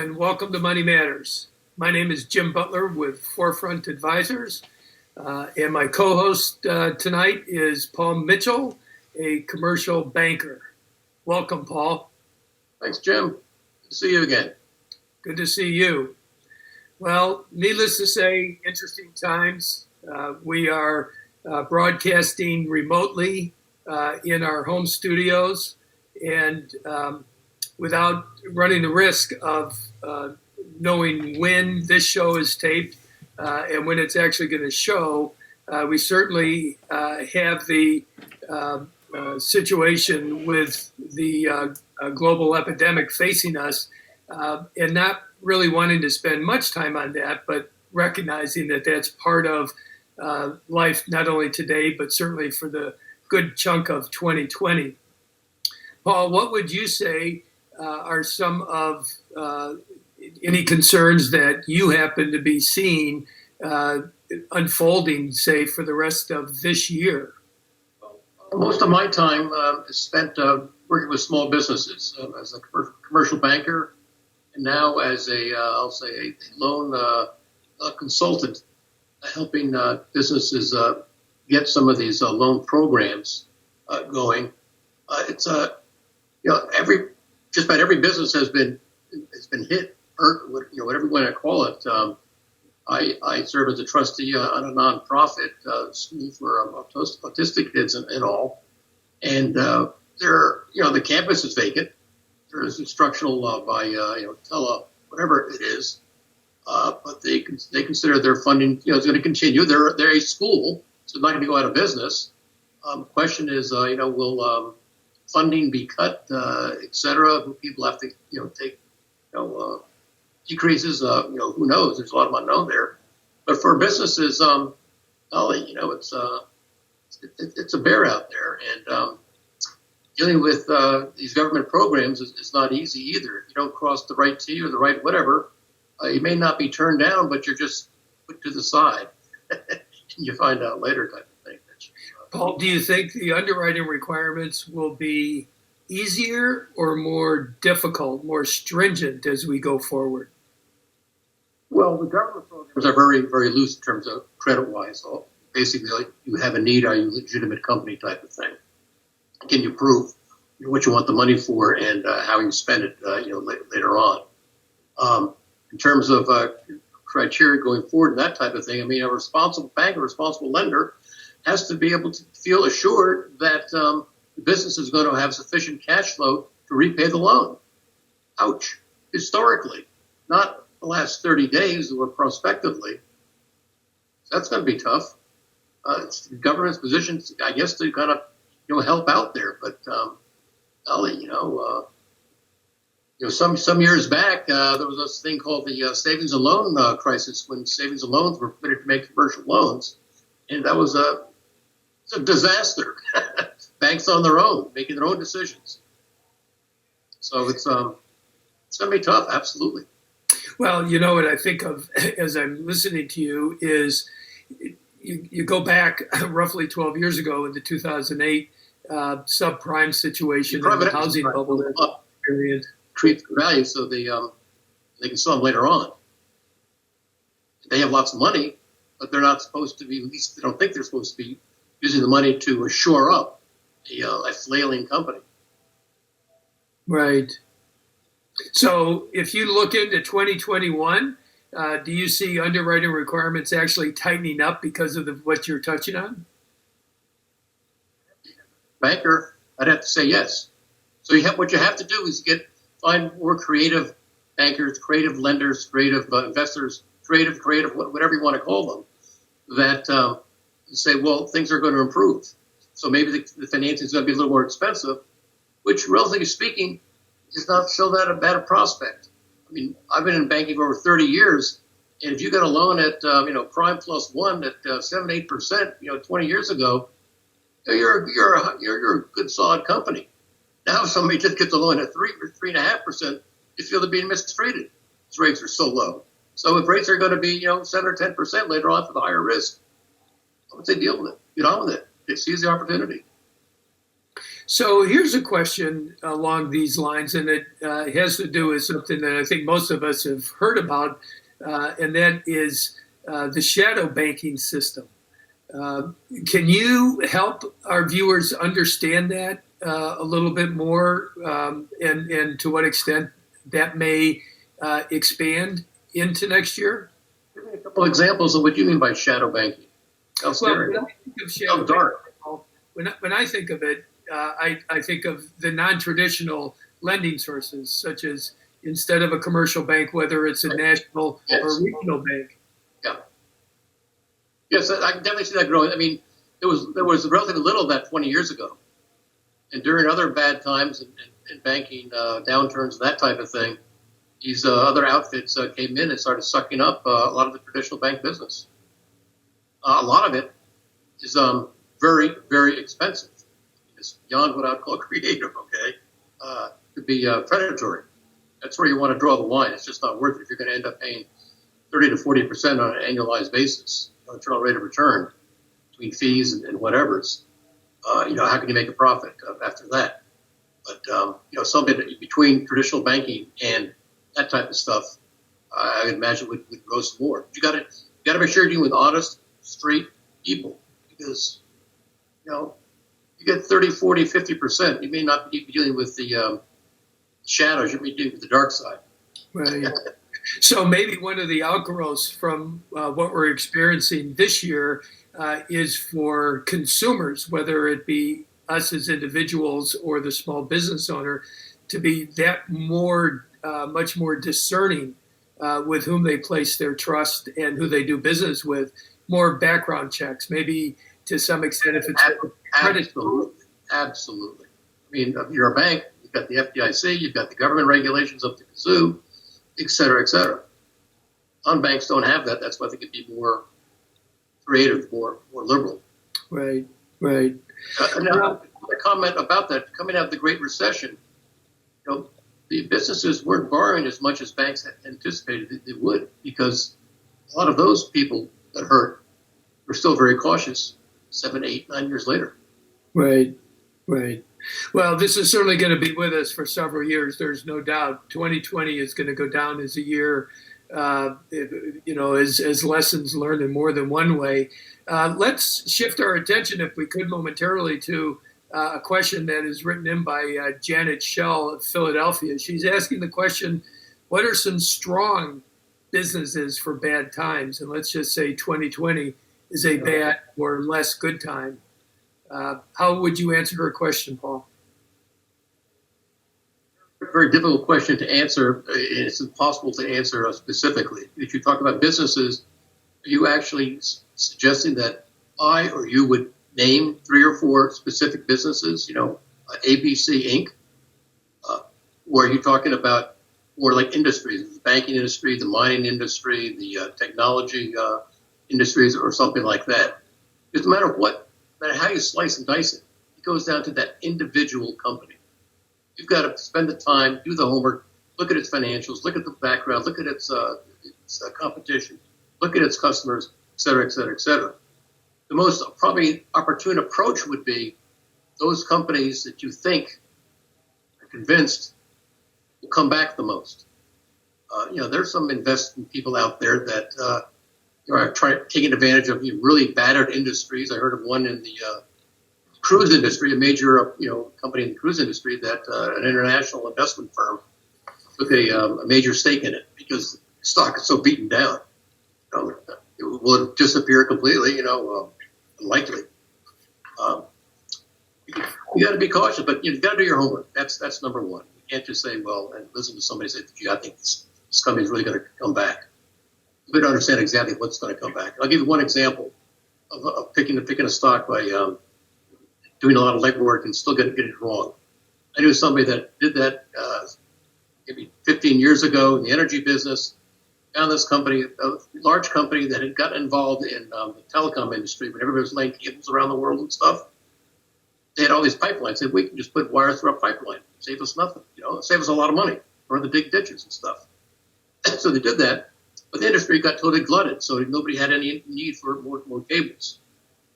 and welcome to Money Matters. My name is Jim Butler with FourFront Advisors, and my co-host tonight is Paul Mitchell, a commercial banker. Welcome, Paul. Thanks, Jim. Good to see you again. Good to see you. Well, needless to say, interesting times. We are broadcasting remotely in our home studios, and without running the risk of knowing when this show is taped and when it's actually going to show, we certainly have the situation with the global epidemic facing us, and not really wanting to spend much time on that, but recognizing that that's part of life, not only today, but certainly for the good chunk of 2020. Paul, what would you say are some of any concerns that you happen to be seeing unfolding, say, for the rest of this year? Most of my time is spent working with small businesses as a commercial banker, and now as I'll say a loan consultant, helping businesses get some of these loan programs going. It's just about every business has been hit, hurt, whatever you want to call it. I serve as a trustee on a nonprofit school for autistic kids and all, and the campus is vacant. There is instructional by whatever it is, but they consider their funding is going to continue. They're a school, so they're not going to go out of business. Question is, will funding be cut, et cetera? Will people have to take decreases? Who knows? There's a lot of unknown there. But for businesses, it's a bear out there, and dealing with these government programs is not easy either. If you don't cross the right T or the right whatever, you may not be turned down, but you're just put to the side. And you find out later type of thing. Paul, do you think the underwriting requirements will be easier or more difficult, more stringent as we go forward? Well, the government programs are very, very loose in terms of credit-wise. So basically, like, you have a need, are you a legitimate company type of thing? Can you prove what you want the money for and how you spend it later on? In terms of criteria going forward and that type of thing, I mean, a responsible bank, a responsible lender has to be able to feel assured that the business is going to have sufficient cash flow to repay the loan. Ouch. Historically, not the last 30 days or prospectively. So that's going to be tough. It's the government's position, I guess, to kind of help out there. But some years back, there was this thing called the savings and loan crisis, when savings and loans were permitted to make commercial loans, and that was it's a disaster. Banks on their own, making their own decisions. So it's going to be tough, absolutely. Well, what I think of as I'm listening to you is you go back roughly 12 years ago in the 2008 subprime situation in the housing bubble period. Create the value so they can sell them later on. They have lots of money, but they're not supposed to be, at least they don't think they're supposed to be using the money to shore up a flailing company. Right. So if you look into 2021, do you see underwriting requirements actually tightening up because of what you're touching on? Banker, I'd have to say yes. So what you have to do is find more creative bankers, creative lenders, creative investors, creative, whatever you want to call them, that say, well, things are going to improve. So maybe the financing is going to be a little more expensive, which, relatively speaking, is not so that a bad prospect. I mean, I've been in banking for over 30 years, and if you got a loan at prime plus one at 7-8%, 20 years ago, you're a good solid company. Now, if somebody just gets a loan at 3 or 3.5%, you feel they're being mistreated. These rates are so low. So if rates are going to be 7 or 10% later on for the higher risk, I would say deal with it. Get on with it. Seize the opportunity. So here's a question along these lines, and it has to do with something that I think most of us have heard about, and that is the shadow banking system. Uh, can you help our viewers understand that a little bit more, and to what extent that may expand into next year? Give me a couple examples of what you mean by shadow banking. How Well, scary. when I think of How shadow dark. banking, when I think of it, I think of the non-traditional lending sources, such as instead of a commercial bank, whether it's a national or Yes. regional bank. Yeah. Yes, I can definitely see that growing. I mean, there was relatively little of that 20 years ago. And during other bad times in banking, downturns, that type of thing, these other outfits came in and started sucking up a lot of the traditional bank business. A lot of it is very, very expensive. It's beyond what I'd call creative, okay? Could be predatory. That's where you want to draw the line. It's just not worth it if you're going to end up paying 30 to 40% on an annualized basis, internal rate of return between fees and whatever's. How can you make a profit after that? But something between traditional banking and that type of stuff, I would imagine would grow some more. But you got to make sure you're dealing with honest, straight people, because you get 30, 40, 50%. You may not be dealing with the shadows. You may be dealing with the dark side. Right. So maybe one of the outgrowths from what we're experiencing this year is for consumers, whether it be us as individuals or the small business owner, to be that much more discerning with whom they place their trust and who they do business with. More background checks, maybe to some extent, if it's credit. Absolutely. I mean, if you're a bank, you've got the FDIC, you've got the government regulations up to the zoo, et cetera, et cetera. Unbanks don't have that. That's why they could be more creative, more liberal. Right, right. Now, a comment about that, coming out of the Great Recession, the businesses weren't borrowing as much as banks had anticipated they would, because a lot of those people that hurt were still very cautious 7, 8, 9 years later. Right, right. Well, this is certainly going to be with us for several years. There's no doubt. 2020 is going to go down as a year, as lessons learned in more than one way. Let's shift our attention, if we could, momentarily to a question that is written in by Janet Shell of Philadelphia. She's asking the question, what are some strong businesses for bad times? And let's just say 2020 is a bad or less good time. How would you answer her question, Paul? Very difficult question to answer. It's impossible to answer specifically. If you talk about businesses, are you actually suggesting that I or you would name 3 or 4 specific businesses, ABC Inc.? Or are you talking about more like industries, the banking industry, the mining industry, the technology industries, or something like that? Because no matter what, no matter how you slice and dice it, it goes down to that individual company. You've got to spend the time, do the homework, look at its financials, look at the background, look at its competition, look at its customers, et cetera, et cetera, et cetera. The most probably opportune approach would be those companies that you think are convinced will come back the most. There's some investment people out there that are taking advantage of really battered industries. I heard of one in the cruise industry, a major company in the cruise industry, that an international investment firm took a major stake in it because the stock is so beaten down. It will disappear completely. Unlikely. You got to be cautious, but you've got to do your homework. That's number one. You can't just say, well, and listen to somebody say, gee, I think this company is really going to come back. You better understand exactly what's going to come back. I'll give you one example of picking a stock by doing a lot of legwork and still getting it wrong. I knew somebody that did that maybe 15 years ago in the energy business. Found this company, a large company that had gotten involved in the telecom industry when everybody was laying cables around the world and stuff. They had all these pipelines. Said, we can just put wires through a pipeline. Save us nothing. Save us a lot of money. Run the big ditches and stuff. So they did that, but the industry got totally glutted, so nobody had any need for more cables.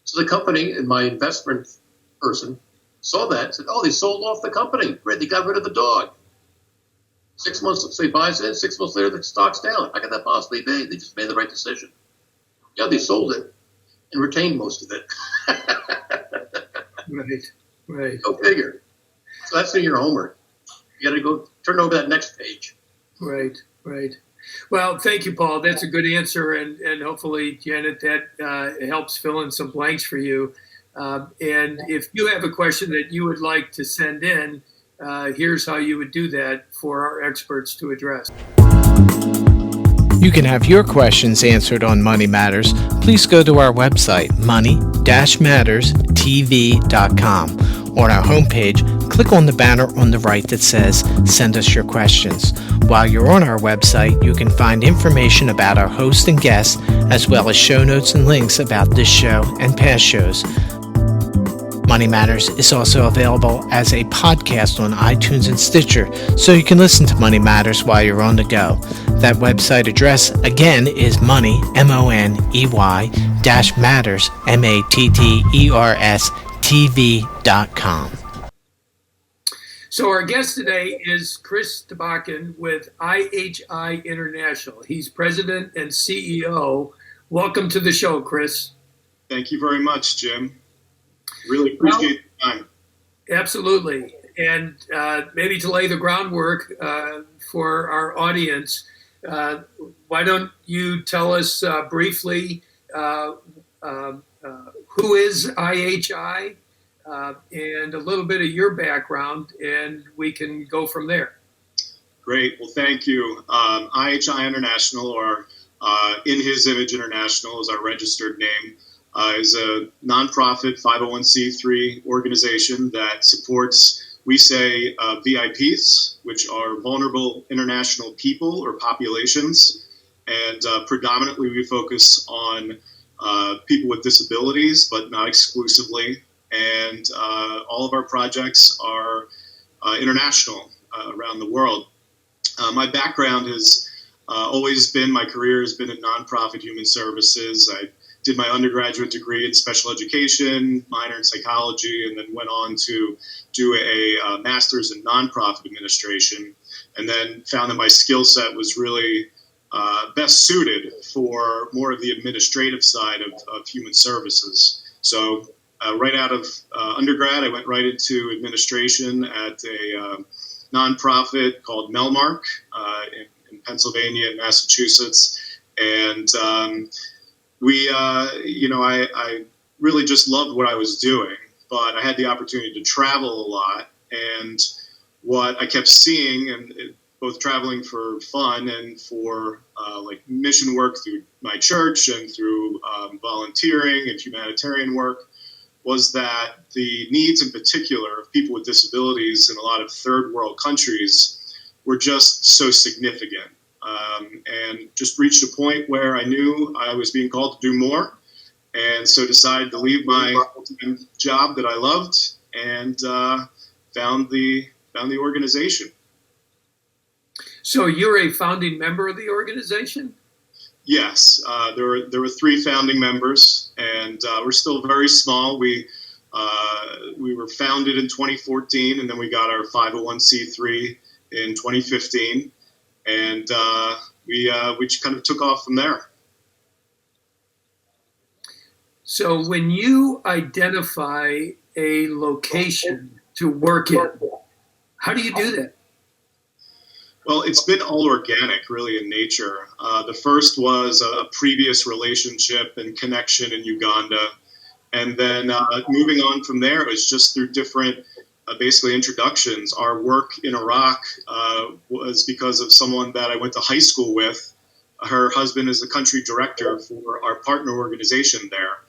So the company and my investment person saw that and said, oh, they sold off the company. Great, they got rid of the dog. 6 months, so he buys in, 6 months later, the stock's down. How could that possibly be? They just made the right decision. Yeah, they sold it and retained most of it. Right. Go figure. So that's in your homework. You got to go turn over that next page. Right. Well, thank you, Paul. That's a good answer, and hopefully, Janet, that helps fill in some blanks for you. And if you have a question that you would like to send in, here's how you would do that for our experts to address. You can have your questions answered on Money Matters. Please go to our website, money-matterstv.com. On our homepage, click on the banner on the right that says Send Us Your Questions. While you're on our website, you can find information about our host and guests, as well as show notes and links about this show and past shows. Money Matters is also available as a podcast on iTunes and Stitcher, so you can listen to Money Matters while you're on the go. That website address, again, is money, MONEY, -matters, MATTERS, TV.com. So our guest today is Chris Tabakin with IHI International. He's president and CEO. Welcome to the show, Chris. Thank you very much, Jim. Really appreciate the time. Absolutely. And maybe to lay the groundwork for our audience, why don't you tell us briefly who is IHI and a little bit of your background, and we can go from there. Great. Well, thank you. IHI International, or In His Image International is our registered name, is a nonprofit 501c3 organization that supports, we say, VIPs, which are vulnerable international people or populations. And predominantly we focus on people with disabilities, but not exclusively. And all of our projects are international around the world. My background has always been, my career has been in nonprofit human services. I did my undergraduate degree in special education, minor in psychology, and then went on to do a master's in nonprofit administration, and then found that my skill set was really best suited for more of the administrative side of human services. So right out of undergrad, I went right into administration at a nonprofit called Melmark in Pennsylvania and Massachusetts. And I really just loved what I was doing, but I had the opportunity to travel a lot. And what I kept seeing, and both traveling for fun and for like mission work through my church and through volunteering and humanitarian work, was that the needs in particular of people with disabilities in a lot of third world countries were just so significant. And just reached a point where I knew I was being called to do more, and so decided to leave my job that I loved and found the organization. So you're a founding member of the organization? Yes, there were 3 founding members, and we're still very small. We were founded in 2014, and then we got our 501c3 in 2015. And we just kind of took off from there. So when you identify a location to work in, how do you do that? Well, it's been all organic, really, in nature. The first was a previous relationship and connection in Uganda. And then moving on from there, it was just through different basically introductions. Our work in Iraq was because of someone that I went to high school with. Her husband is the country director for our partner organization there.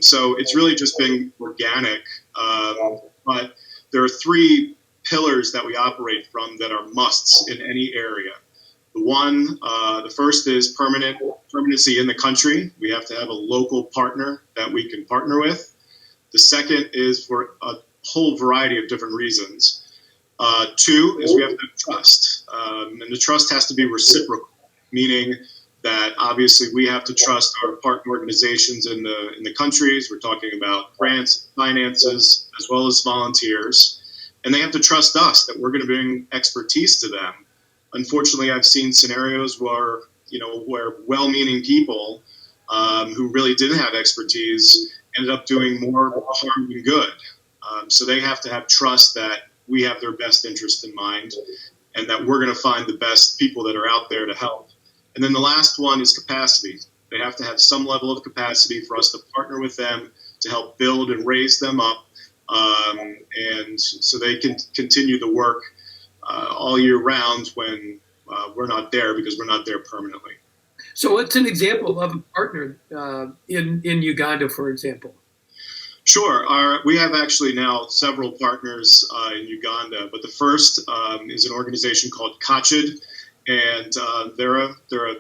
So it's really just been organic. But there are 3 pillars that we operate from that are musts in any area. The first is permanency in the country. We have to have a local partner that we can partner with. The second is for a whole variety of different reasons. 2 is we have to have trust, and the trust has to be reciprocal, meaning that obviously we have to trust our partner organizations in the countries. We're talking about grants, finances, as well as volunteers, and they have to trust us that we're going to bring expertise to them. Unfortunately, I've seen scenarios where well-meaning people who really didn't have expertise ended up doing more harm than good. So they have to have trust that we have their best interest in mind and that we're going to find the best people that are out there to help. And then the last one is capacity. They have to have some level of capacity for us to partner with them to help build and raise them up, and so they can continue the work all year round when we're not there, because we're not there permanently. So what's an example of a partner in Uganda, for example? Sure. We have actually now several partners in Uganda, but the first is an organization called KACHID, and they're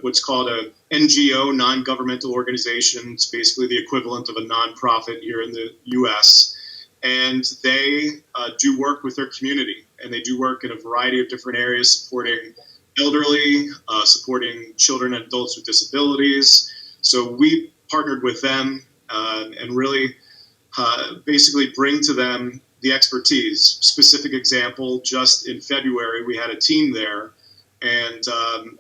what's called a NGO, non-governmental organization. It's basically the equivalent of a nonprofit here in the U.S., and they do work with their community, and they do work in a variety of different areas, supporting elderly, supporting children and adults with disabilities. So we partnered with them and really basically bring to them the expertise. Specific example, just in February, we had a team there, and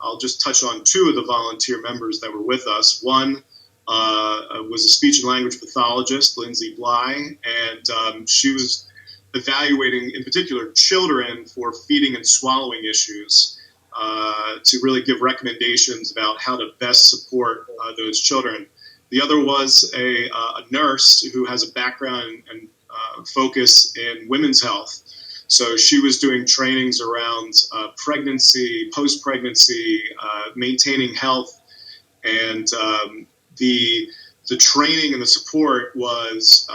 I'll just touch on two of the volunteer members that were with us. One was a speech and language pathologist, Lindsay Bly, and she was evaluating, in particular, children for feeding and swallowing issues to really give recommendations about how to best support those children. The other was a nurse who has a background and focus in women's health. So she was doing trainings around pregnancy, post-pregnancy, maintaining health, and the training and the support was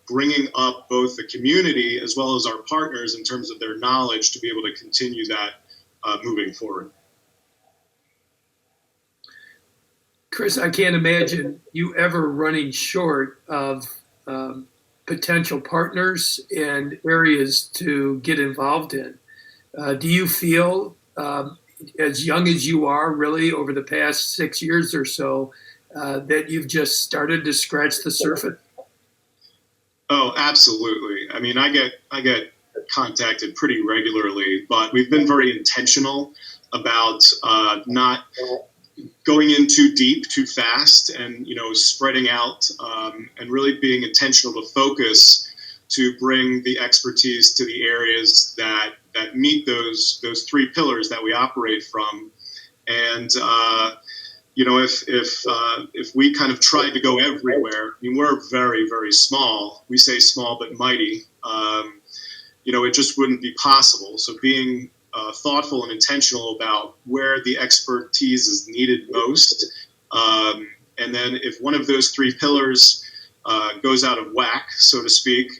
bringing up both the community as well as our partners in terms of their knowledge to be able to continue that moving forward. Chris, I can't imagine you ever running short of potential partners and areas to get involved in. Do you feel, as young as you are, really over the past 6 years or so, that you've just started to scratch the surface? Oh, absolutely. I mean, I get contacted pretty regularly, but we've been very intentional about not going in too deep, too fast, and spreading out, and really being intentional to focus to bring the expertise to the areas that meet those three pillars that we operate from. And if we kind of tried to go everywhere, I mean, we're very, very small. We say small but mighty. It just wouldn't be possible. So being thoughtful and intentional about where the expertise is needed most. And then if one of those three pillars goes out of whack, so to speak,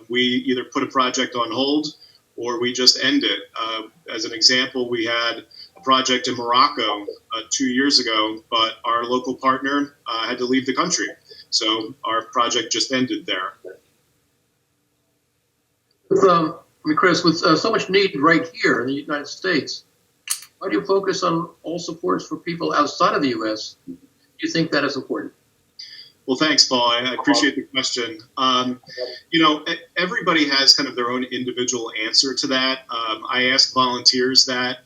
we either put a project on hold or we just end it. As an example, we had a project in Morocco 2 years ago, but our local partner had to leave the country. So our project just ended there. Chris, with so much need right here in the United States, why do you focus on all supports for people outside of the U.S.? Do you think that is important? Well, thanks, Paul. I appreciate the question. Everybody has kind of their own individual answer to that. I ask volunteers that,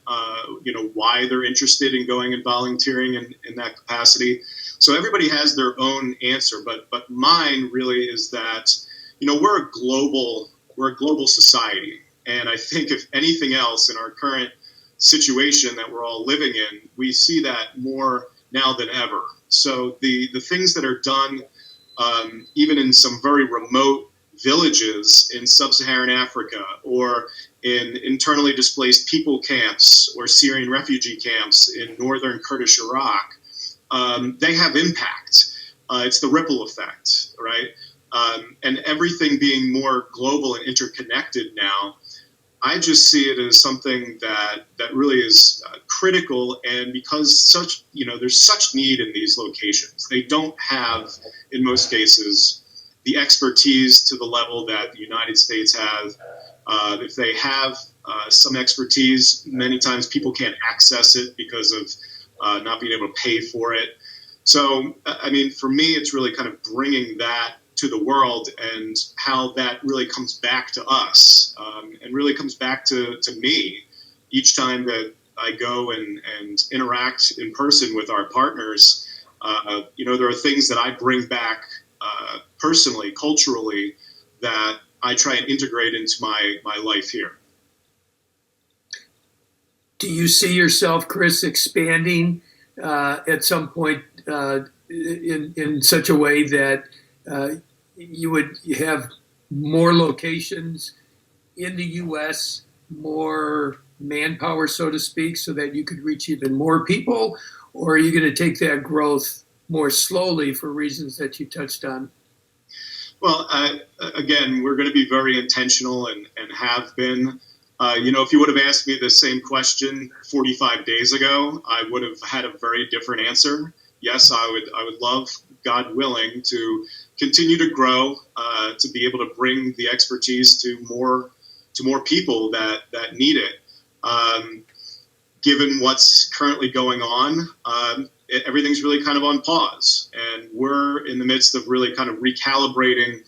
why they're interested in going and volunteering in that capacity. So everybody has their own answer, but mine really is that, we're a global society. And I think if anything else in our current situation that we're all living in, we see that more now than ever. So the things that are done, even in some very remote villages in sub-Saharan Africa or in internally displaced people camps or Syrian refugee camps in northern Kurdish Iraq, they have impact. It's the ripple effect, right? And everything being more global and interconnected now, I just see it as something that really is critical. And because there's such need in these locations, they don't have, in most cases, the expertise to the level that the United States has. If they have some expertise, many times people can't access it because of not being able to pay for it. So, I mean, for me, it's really kind of bringing that to the world and how that really comes back to us, and really comes back to me each time that I go and interact in person with our partners. There are things that I bring back personally, culturally, that I try and integrate into my life here. Do you see yourself, Chris, expanding at some point in such a way that you would have more locations in the U.S., more manpower, so to speak, so that you could reach even more people? Or are you going to take that growth more slowly for reasons that you touched on? Well, again, we're going to be very intentional and have been. If you would have asked me the same question 45 days ago, I would have had a very different answer. Yes, I would love, God willing, to continue to grow, to be able to bring the expertise to more people that need it. Given what's currently going on, everything's really kind of on pause, and we're in the midst of really kind of recalibrating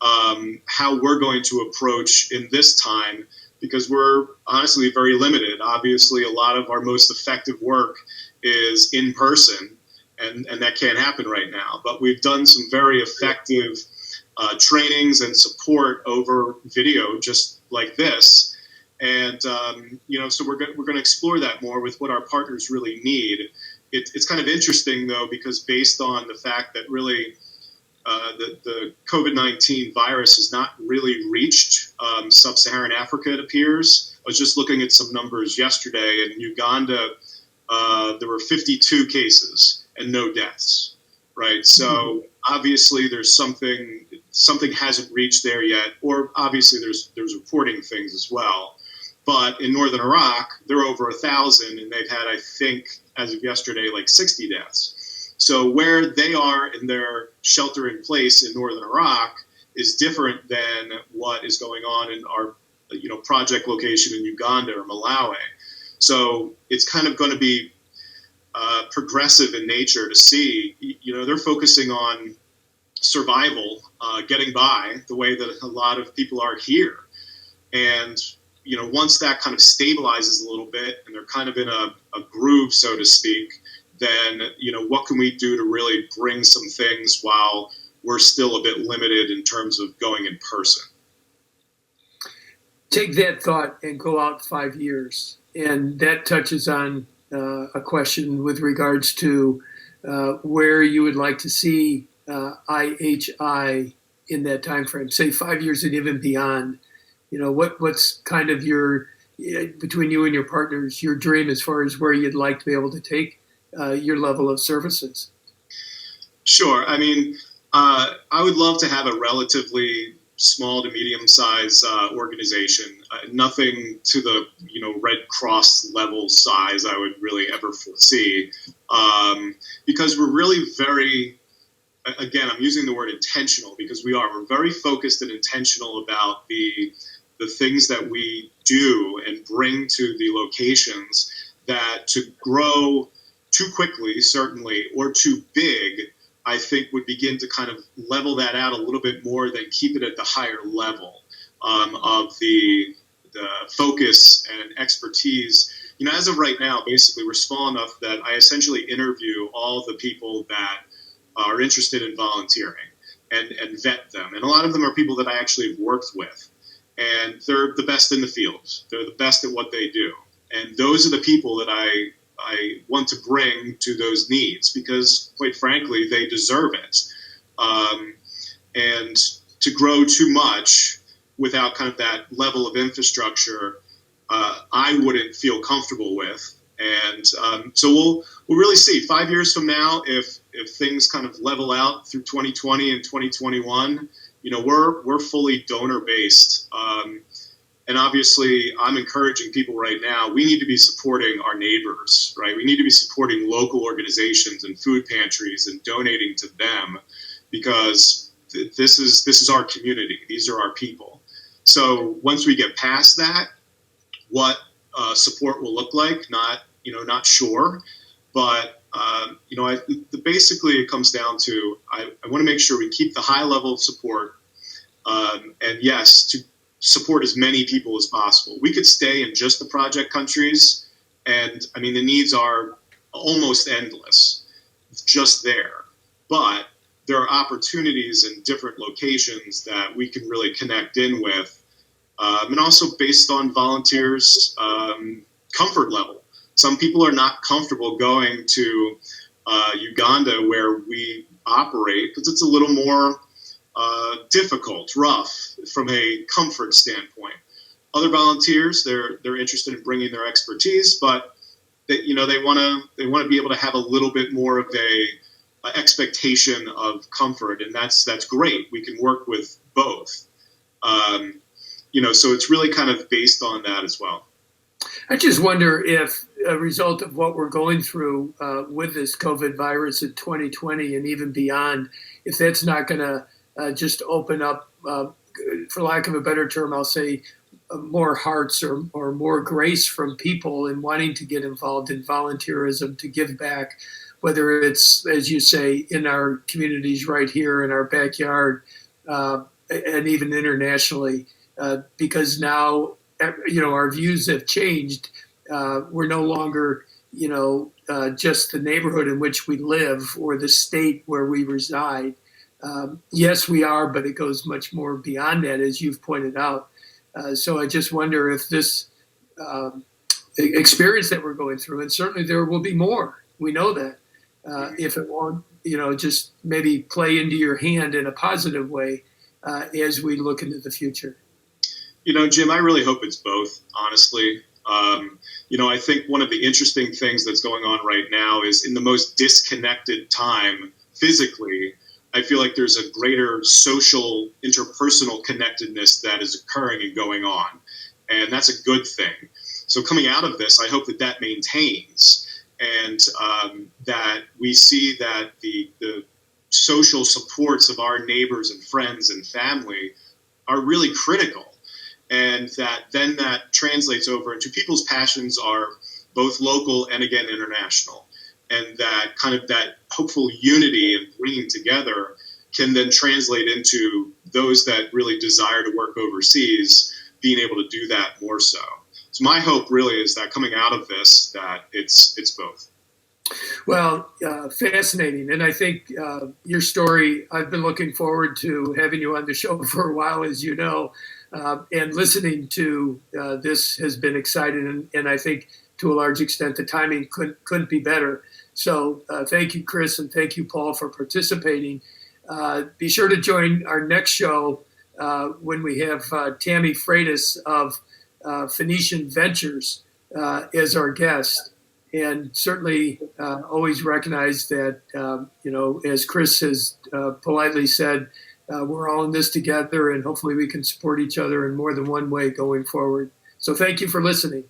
how we're going to approach in this time, because we're honestly very limited. Obviously, a lot of our most effective work is in person, and that can't happen right now. But we've done some very effective trainings and support over video, just like this. And, so we're going to explore that more with what our partners really need. It's kind of interesting, though, because based on the fact that really the COVID-19 virus has not really reached sub-Saharan Africa, it appears. I was just looking at some numbers yesterday. In Uganda, there were 52 cases and no deaths, right? So obviously there's something hasn't reached there yet, or obviously there's reporting things as well. But in northern Iraq, they're over 1,000, and they've had, I think, as of yesterday, like 60 deaths. So where they are in their shelter in place in northern Iraq is different than what is going on in our, project location in Uganda or Malawi. So it's kind of going to be progressive in nature to see. They're focusing on survival, getting by the way that a lot of people are here, and once that kind of stabilizes a little bit and they're kind of in a groove, so to speak, then, what can we do to really bring some things while we're still a bit limited in terms of going in person? Take that thought and go out 5 years. And that touches on a question with regards to where you would like to see IHI in that time frame, say 5 years and even beyond. What's kind of between you and your partners, your dream as far as where you'd like to be able to take your level of services? Sure. I mean, I would love to have a relatively small to medium-sized organization. Nothing to the Red Cross level size I would really ever foresee, because we're really very, again, I'm using the word intentional because we're very focused and intentional about the things that we do and bring to the locations. That to grow too quickly, certainly, or too big, I think would begin to kind of level that out a little bit more than keep it at the higher level of the focus and expertise. As of right now, basically, we're small enough that I essentially interview all the people that are interested in volunteering and vet them. And a lot of them are people that I actually have worked with. And they're the best in the field. They're the best at what they do. And those are the people that I want to bring to those needs because, quite frankly, they deserve it. And to grow too much without kind of that level of infrastructure, I wouldn't feel comfortable with. And so we'll really see 5 years from now if things kind of level out through 2020 and 2021. We're fully donor based, and obviously I'm encouraging people right now. We need to be supporting our neighbors, right? We need to be supporting local organizations and food pantries and donating to them because this is our community. These are our people. So once we get past that, what support will look like, not sure. But basically it comes down to I want to make sure we keep the high level of support, and yes, to support as many people as possible. We could stay in just the project countries, and I mean the needs are almost endless, just there. But there are opportunities in different locations that we can really connect in with, and also based on volunteers' comfort level. Some people are not comfortable going to Uganda where we operate because it's a little more difficult, rough from a comfort standpoint. Other volunteers, they're interested in bringing their expertise, but they want to be able to have a little bit more of a expectation of comfort, and that's great. We can work with both. So it's really kind of based on that as well. I just wonder if a result of what we're going through with this COVID virus in 2020 and even beyond, if that's not going to just open up, for lack of a better term, I'll say more hearts or more grace from people in wanting to get involved in volunteerism, to give back, whether it's, as you say, in our communities right here in our backyard, and even internationally, because now, our views have changed. We're no longer, just the neighborhood in which we live or the state where we reside. Yes, we are, but it goes much more beyond that, as you've pointed out. So I just wonder if this experience that we're going through, and certainly there will be more, we know that, if it won't, just maybe play into your hand in a positive way as we look into the future. Jim, I really hope it's both, honestly. I think one of the interesting things that's going on right now is in the most disconnected time physically, I feel like there's a greater social, interpersonal connectedness that is occurring and going on. And that's a good thing. So coming out of this, I hope that maintains, and that we see that the social supports of our neighbors and friends and family are really critical. And that translates over into people's passions are both local and, again, international. And that kind of that hopeful unity and bringing together can then translate into those that really desire to work overseas being able to do that more so. So my hope really is that coming out of this, that it's both. Well, fascinating. And I think your story, I've been looking forward to having you on the show for a while, as you know, and listening to this has been exciting. And I think to a large extent, the timing couldn't be better. So thank you, Chris, and thank you, Paul, for participating. Be sure to join our next show when we have Tammy Freitas of Phoenician Ventures as our guest. And certainly always recognize that, as Chris has politely said, we're all in this together, and hopefully we can support each other in more than one way going forward. So thank you for listening.